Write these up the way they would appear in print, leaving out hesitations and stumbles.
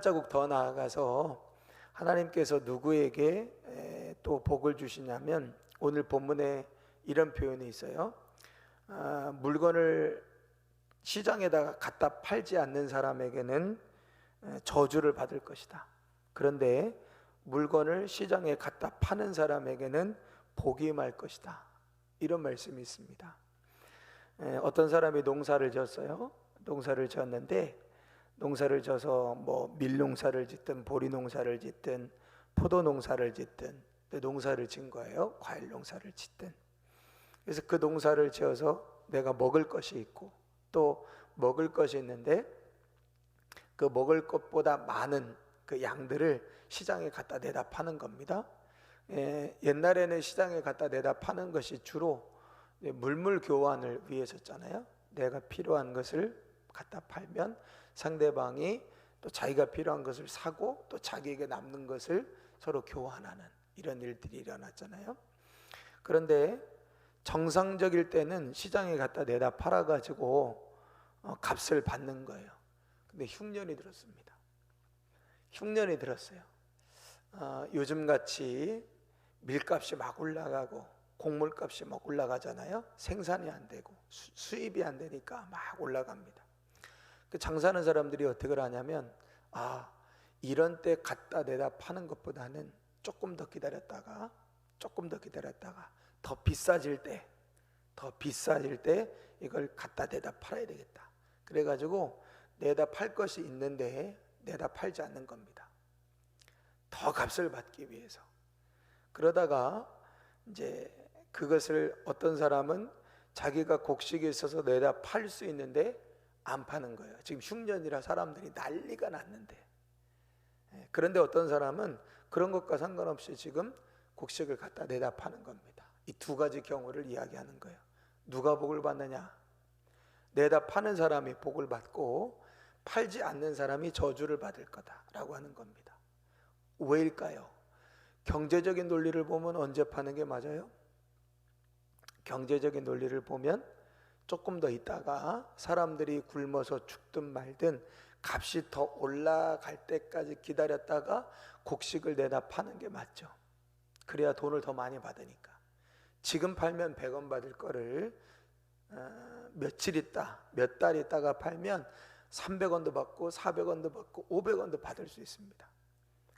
자국 더 나아가서 하나님께서 누구에게 또 복을 주시냐면, 오늘 본문에 이런 표현이 있어요. 물건을 시장에다가 갖다 팔지 않는 사람에게는 저주를 받을 것이다. 그런데 물건을 시장에 갖다 파는 사람에게는 복이 임할 것이다. 이런 말씀이 있습니다. 어떤 사람이 농사를 졌어요. 농사를 졌는데, 농사를 져서 뭐 밀농사를 짓든 보리 농사를 짓든 포도 농사를 짓든 농사를 진 거예요. 과일 농사를 짓든. 그래서 그 농사를 지어서 내가 먹을 것이 있고 또 먹을 것이 있는데, 그 먹을 것보다 많은 그 양들을 시장에 갖다 내다 파는 겁니다. 옛날에는 시장에 갖다 내다 파는 것이 주로 물물 교환을 위해서잖아요. 내가 필요한 것을 갖다 팔면 상대방이 또 자기가 필요한 것을 사고 또 자기에게 남는 것을 서로 교환하는 이런 일들이 일어났잖아요. 그런데 정상적일 때는 시장에 갖다 내다 팔아가지고 값을 받는 거예요. 근데 흉년이 들었습니다. 흉년이 들었어요. 요즘같이 밀값이 막 올라가고 곡물값이 막 올라가잖아요. 생산이 안 되고 수입이 안 되니까 막 올라갑니다. 그 장사하는 사람들이 어떻게 하냐면, 이런 때 갖다 내다 파는 것보다는 조금 더 기다렸다가 더 비싸질 때 이걸 갖다 내다 팔아야 되겠다. 그래가지고 내다 팔 것이 있는데 내다 팔지 않는 겁니다. 더 값을 받기 위해서. 그러다가 이제 그것을 어떤 사람은 자기가 곡식이 있어서 내다 팔 수 있는데 안 파는 거예요. 지금 흉년이라 사람들이 난리가 났는데. 그런데 어떤 사람은 그런 것과 상관없이 지금 곡식을 갖다 내다 파는 겁니다. 이 두 가지 경우를 이야기하는 거예요. 누가 복을 받느냐? 내다 파는 사람이 복을 받고 팔지 않는 사람이 저주를 받을 거다라고 하는 겁니다. 왜일까요? 경제적인 논리를 보면 언제 파는 게 맞아요? 경제적인 논리를 보면 조금 더 있다가 사람들이 굶어서 죽든 말든 값이 더 올라갈 때까지 기다렸다가 곡식을 내다 파는 게 맞죠. 그래야 돈을 더 많이 받으니까. 지금 팔면 100원 받을 거를 며칠 있다, 몇 달 있다가 팔면 300원도 받고 400원도 받고 500원도 받을 수 있습니다.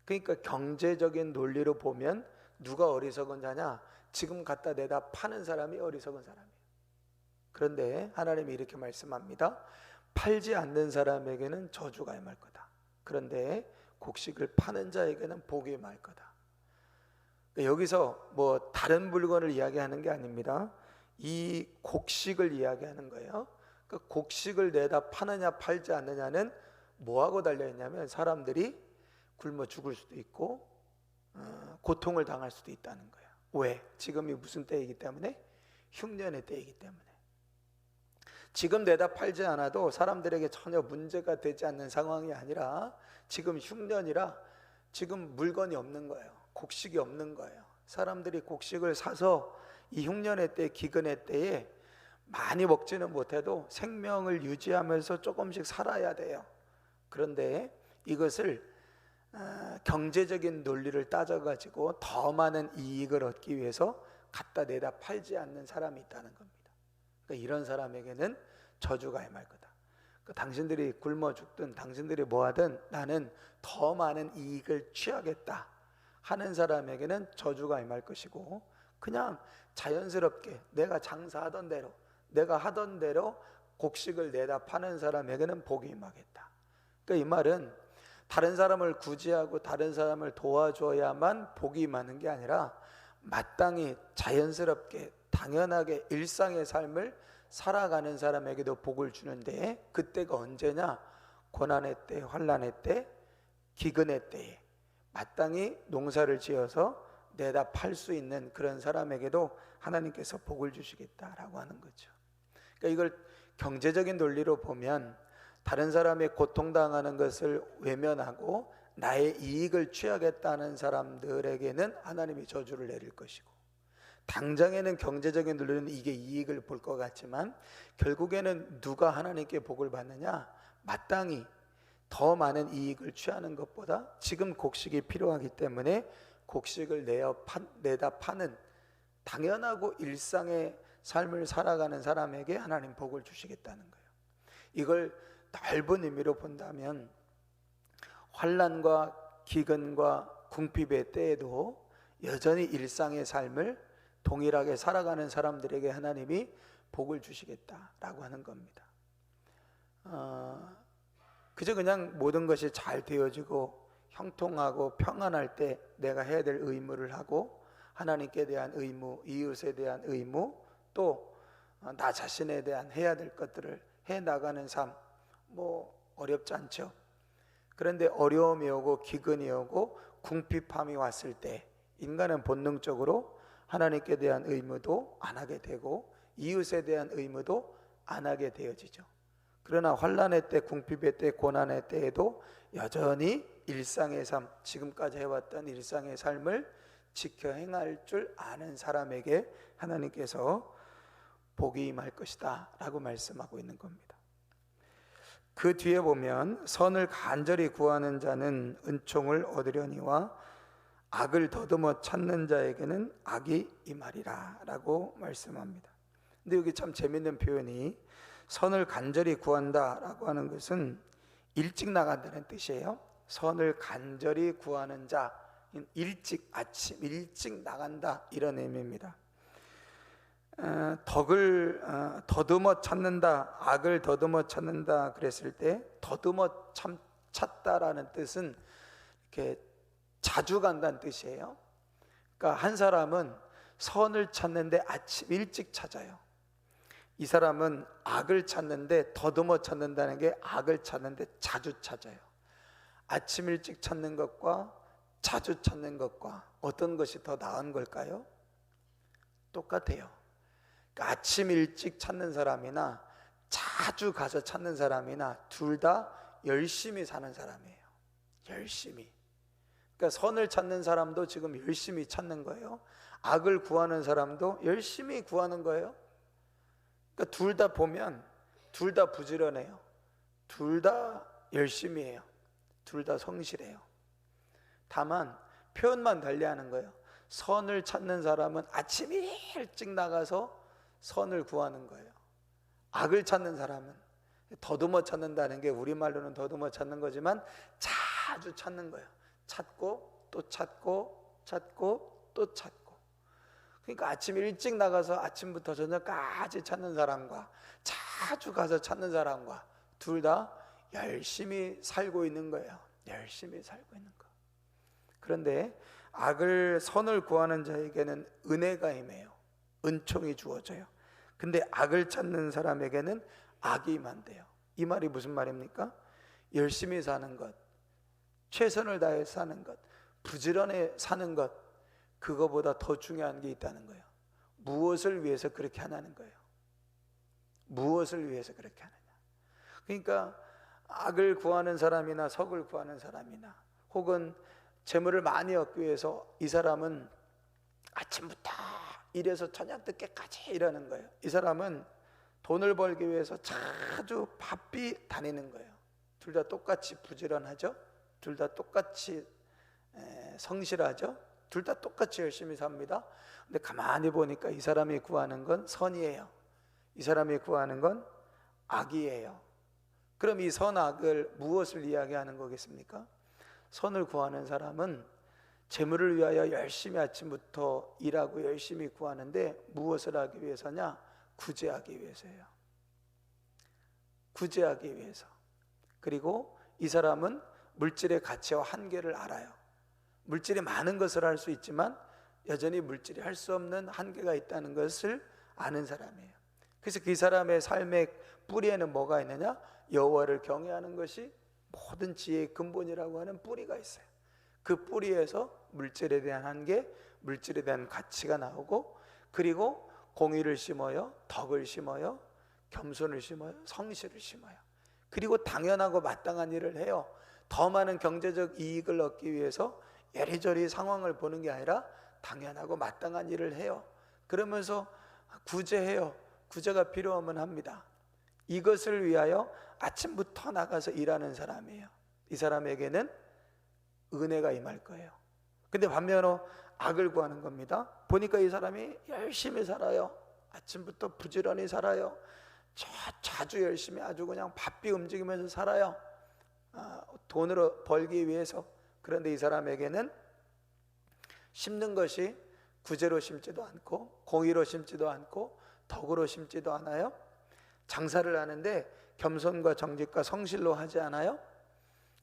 그러니까 경제적인 논리로 보면 누가 어리석은 자냐? 지금 갖다 내다 파는 사람이 어리석은 사람이에요. 그런데 하나님이 이렇게 말씀합니다. 팔지 않는 사람에게는 저주가 임할 거다. 그런데 곡식을 파는 자에게는 복이 임할 거다. 여기서 뭐 다른 물건을 이야기하는 게 아닙니다. 이 곡식을 이야기하는 거예요. 그 곡식을 내다 파느냐 팔지 않느냐는 뭐하고 달려있냐면, 사람들이 굶어 죽을 수도 있고 고통을 당할 수도 있다는 거예요. 왜? 지금이 무슨 때이기 때문에? 흉년의 때이기 때문에. 지금 내다 팔지 않아도 사람들에게 전혀 문제가 되지 않는 상황이 아니라 지금 흉년이라 지금 물건이 없는 거예요. 곡식이 없는 거예요. 사람들이 곡식을 사서 이 흉년의 때, 기근의 때에 많이 먹지는 못해도 생명을 유지하면서 조금씩 살아야 돼요. 그런데 이것을 경제적인 논리를 따져가지고 더 많은 이익을 얻기 위해서 갖다 내다 팔지 않는 사람이 있다는 겁니다. 그러니까 이런 사람에게는 저주가 임할 거다. 그러니까 당신들이 굶어 죽든 당신들이 뭐하든 나는 더 많은 이익을 취하겠다 하는 사람에게는 저주가 임할 것이고, 그냥 자연스럽게 내가 장사하던 대로 내가 하던 대로 곡식을 내다 파는 사람에게는 복이 임하겠다. 그러니까 이 말은 다른 사람을 구제하고 다른 사람을 도와줘야만 복이 임하는 게 아니라 마땅히 자연스럽게 당연하게 일상의 삶을 살아가는 사람에게도 복을 주는데, 그때가 언제냐? 고난의 때, 환난의 때, 기근의 때에 마땅히 농사를 지어서 내다 팔 수 있는 그런 사람에게도 하나님께서 복을 주시겠다라고 하는 거죠. 그러니까 이걸 경제적인 논리로 보면 다른 사람의 고통당하는 것을 외면하고 나의 이익을 취하겠다는 사람들에게는 하나님이 저주를 내릴 것이고, 당장에는 경제적인 논리는 이게 이익을 볼 것 같지만 결국에는 누가 하나님께 복을 받느냐? 마땅히 더 많은 이익을 취하는 것보다 지금 곡식이 필요하기 때문에 곡식을 내다 파는 당연하고 일상의 삶을 살아가는 사람에게 하나님 복을 주시겠다는 거예요. 이걸 넓은 의미로 본다면 환난과 기근과 궁핍의 때에도 여전히 일상의 삶을 동일하게 살아가는 사람들에게 하나님이 복을 주시겠다라고 하는 겁니다. 그저 그냥 모든 것이 잘 되어지고 형통하고 평안할 때 내가 해야 될 의무를 하고 하나님께 대한 의무, 이웃에 대한 의무, 또 나 자신에 대한 해야 될 것들을 해 나가는 삶, 어렵지 않죠. 그런데 어려움이 오고 기근이 오고 궁핍함이 왔을 때 인간은 본능적으로 하나님께 대한 의무도 안 하게 되고 이웃에 대한 의무도 안 하게 되어지죠. 그러나 환난의 때, 궁핍의 때, 고난의 때에도 여전히 일상의 삶, 지금까지 해왔던 일상의 삶을 지켜 행할 줄 아는 사람에게 하나님께서 복이 임할 것이다 라고 말씀하고 있는 겁니다. 그 뒤에 보면 선을 간절히 구하는 자는 은총을 얻으려니와 악을 더듬어 찾는 자에게는 악이 임하리라 라고 말씀합니다. 근데 여기 참 재밌는 표현이 선을 간절히 구한다 라고 하는 것은 일찍 나간다는 뜻이에요. 선을 간절히 구하는 자, 일찍, 아침 일찍 나간다 이런 의미입니다. 덕을 더듬어 찾는다, 악을 더듬어 찾는다 그랬을 때 더듬어 찾다라는 뜻은 이렇게 자주 간다는 뜻이에요. 그러니까 한 사람은 선을 찾는데 아침 일찍 찾아요. 이 사람은 악을 찾는데 더듬어 찾는다는 게 악을 찾는데 자주 찾아요. 아침 일찍 찾는 것과 자주 찾는 것과 어떤 것이 더 나은 걸까요? 똑같아요. 그러니까 아침 일찍 찾는 사람이나 자주 가서 찾는 사람이나 둘 다 열심히 사는 사람이에요. 열심히. 그러니까 선을 찾는 사람도 지금 열심히 찾는 거예요. 악을 구하는 사람도 열심히 구하는 거예요. 그러니까 둘 다 보면 둘 다 부지런해요. 둘 다 열심히 해요. 둘 다 성실해요. 다만 표현만 달리하는 거예요. 선을 찾는 사람은 아침 일찍 나가서 선을 구하는 거예요. 악을 찾는 사람은 더듬어 찾는다는 게 우리말로는 더듬어 찾는 거지만 자주 찾는 거예요. 찾고 또 찾고 찾고 또 찾고. 그러니까 아침 일찍 나가서 아침부터 저녁까지 찾는 사람과 자주 가서 찾는 사람과 둘 다 열심히 살고 있는 거예요. 열심히 살고 있는 거. 그런데 선을 구하는 자에게는 은혜가 임해요. 은총이 주어져요. 근데 악을 찾는 사람에게는 악이 임한대요. 이 말이 무슨 말입니까? 열심히 사는 것, 최선을 다해 사는 것, 부지런히 사는 것, 그거보다 더 중요한 게 있다는 거예요. 무엇을 위해서 그렇게 하냐는 거예요. 무엇을 위해서 그렇게 하느냐. 그러니까 악을 구하는 사람이나 석을 구하는 사람이나 혹은 재물을 많이 얻기 위해서 이 사람은 아침부터 일해서 저녁 늦게까지 일하는 거예요. 이 사람은 돈을 벌기 위해서 자주 바삐 다니는 거예요. 둘 다 똑같이 부지런하죠. 둘 다 똑같이 성실하죠. 둘 다 똑같이 열심히 삽니다. 근데 가만히 보니까 이 사람이 구하는 건 선이에요. 이 사람이 구하는 건 악이에요. 그럼 이 선악을 무엇을 이야기하는 거겠습니까? 선을 구하는 사람은 재물을 위하여 열심히 아침부터 일하고 열심히 구하는데 무엇을 하기 위해서냐? 구제하기 위해서예요. 구제하기 위해서. 그리고 이 사람은 물질의 가치와 한계를 알아요. 물질이 많은 것을 할 수 있지만 여전히 물질이 할 수 없는 한계가 있다는 것을 아는 사람이에요. 그래서 그 사람의 삶의 뿌리에는 뭐가 있느냐? 여호와를 경외하는 것이 모든 지혜의 근본이라고 하는 뿌리가 있어요. 그 뿌리에서 물질에 대한 한계, 물질에 대한 가치가 나오고, 그리고 공의를 심어요, 덕을 심어요, 겸손을 심어요, 성실을 심어요. 그리고 당연하고 마땅한 일을 해요. 더 많은 경제적 이익을 얻기 위해서 이리저리 상황을 보는 게 아니라 당연하고 마땅한 일을 해요. 그러면서 구제해요. 구제가 필요하면 합니다. 이것을 위하여 아침부터 나가서 일하는 사람이에요. 이 사람에게는 은혜가 임할 거예요. 근데 반면에 악을 구하는 겁니다. 보니까 이 사람이 열심히 살아요. 아침부터 부지런히 살아요. 자주 열심히 아주 그냥 바삐 움직이면서 살아요. 돈으로 벌기 위해서. 그런데 이 사람에게는 심는 것이 구제로 심지도 않고 공의로 심지도 않고 덕으로 심지도 않아요. 장사를 하는데 겸손과 정직과 성실로 하지 않아요.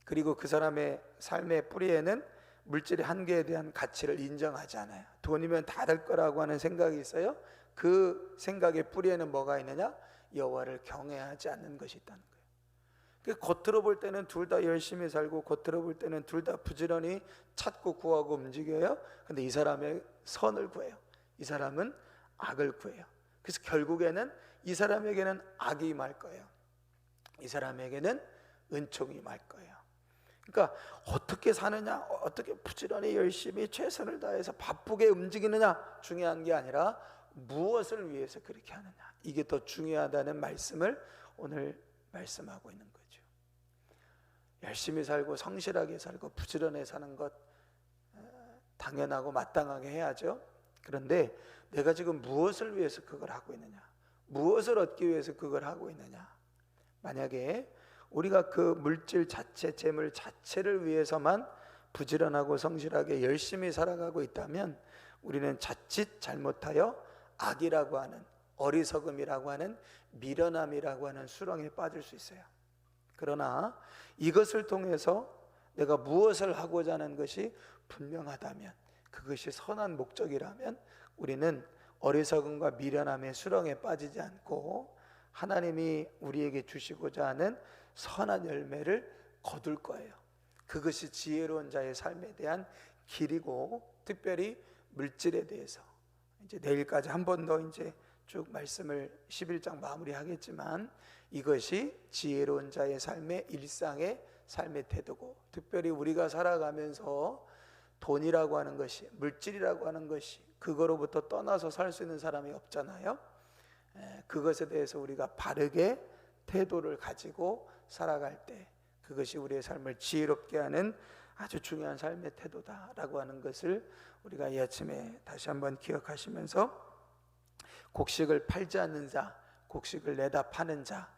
그리고 그 사람의 삶의 뿌리에는 물질의 한계에 대한 가치를 인정하지 않아요. 돈이면 다 될 거라고 하는 생각이 있어요. 그 생각의 뿌리에는 뭐가 있느냐? 여호와를 경외하지 않는 것이 있다는 거예요. 겉으로 볼 때는 둘 다 열심히 살고 겉으로 볼 때는 둘 다 부지런히 찾고 구하고 움직여요. 근데 이 사람의 선을 구해요. 이 사람은 악을 구해요. 그래서 결국에는 이 사람에게는 악이 임할 거예요. 이 사람에게는 은총이 임할 거예요. 그러니까 어떻게 사느냐, 어떻게 부지런히 열심히 최선을 다해서 바쁘게 움직이느냐 중요한 게 아니라 무엇을 위해서 그렇게 하느냐, 이게 더 중요하다는 말씀을 오늘 말씀하고 있는 거죠. 열심히 살고 성실하게 살고 부지런히 사는 것 당연하고 마땅하게 해야죠. 그런데 내가 지금 무엇을 위해서 그걸 하고 있느냐, 무엇을 얻기 위해서 그걸 하고 있느냐. 만약에 우리가 그 물질 자체, 재물 자체를 위해서만 부지런하고 성실하게 열심히 살아가고 있다면 우리는 자칫 잘못하여 악이라고 하는, 어리석음이라고 하는, 미련함이라고 하는 수렁에 빠질 수 있어요. 그러나 이것을 통해서 내가 무엇을 하고자 하는 것이 분명하다면, 그것이 선한 목적이라면 우리는 어리석음과 미련함의 수렁에 빠지지 않고 하나님이 우리에게 주시고자 하는 선한 열매를 거둘 거예요. 그것이 지혜로운 자의 삶에 대한 길이고, 특별히 물질에 대해서 이제 내일까지 한 번 더 이제 쭉 말씀을 11장 마무리하겠지만, 이것이 지혜로운 자의 삶의 일상의 삶의 태도고, 특별히 우리가 살아가면서 돈이라고 하는 것이, 물질이라고 하는 것이 그거로부터 떠나서 살 수 있는 사람이 없잖아요. 그것에 대해서 우리가 바르게 태도를 가지고 살아갈 때 그것이 우리의 삶을 지혜롭게 하는 아주 중요한 삶의 태도다라고 하는 것을 우리가 이 아침에 다시 한번 기억하시면서, 곡식을 팔지 않는 자, 곡식을 내다 파는 자,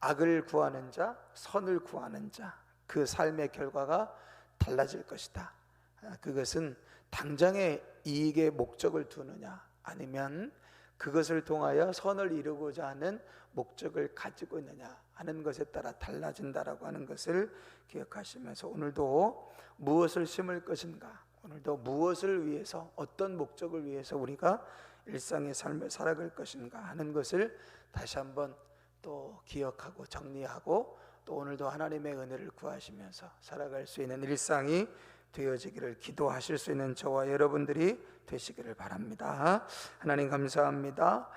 악을 구하는 자, 선을 구하는 자, 그 삶의 결과가 달라질 것이다. 그것은 당장의 이익의 목적을 두느냐, 아니면 그것을 통하여 선을 이루고자 하는 목적을 가지고 있느냐 하는 것에 따라 달라진다라고 하는 것을 기억하시면서, 오늘도 무엇을 심을 것인가, 오늘도 무엇을 위해서, 어떤 목적을 위해서 우리가 일상의 삶을 살아갈 것인가 하는 것을 다시 한번 또 기억하고 정리하고, 또 오늘도 하나님의 은혜를 구하시면서 살아갈 수 있는 일상이 되어지기를 기도하실 수 있는 저와 여러분들이 되시기를 바랍니다. 하나님 감사합니다.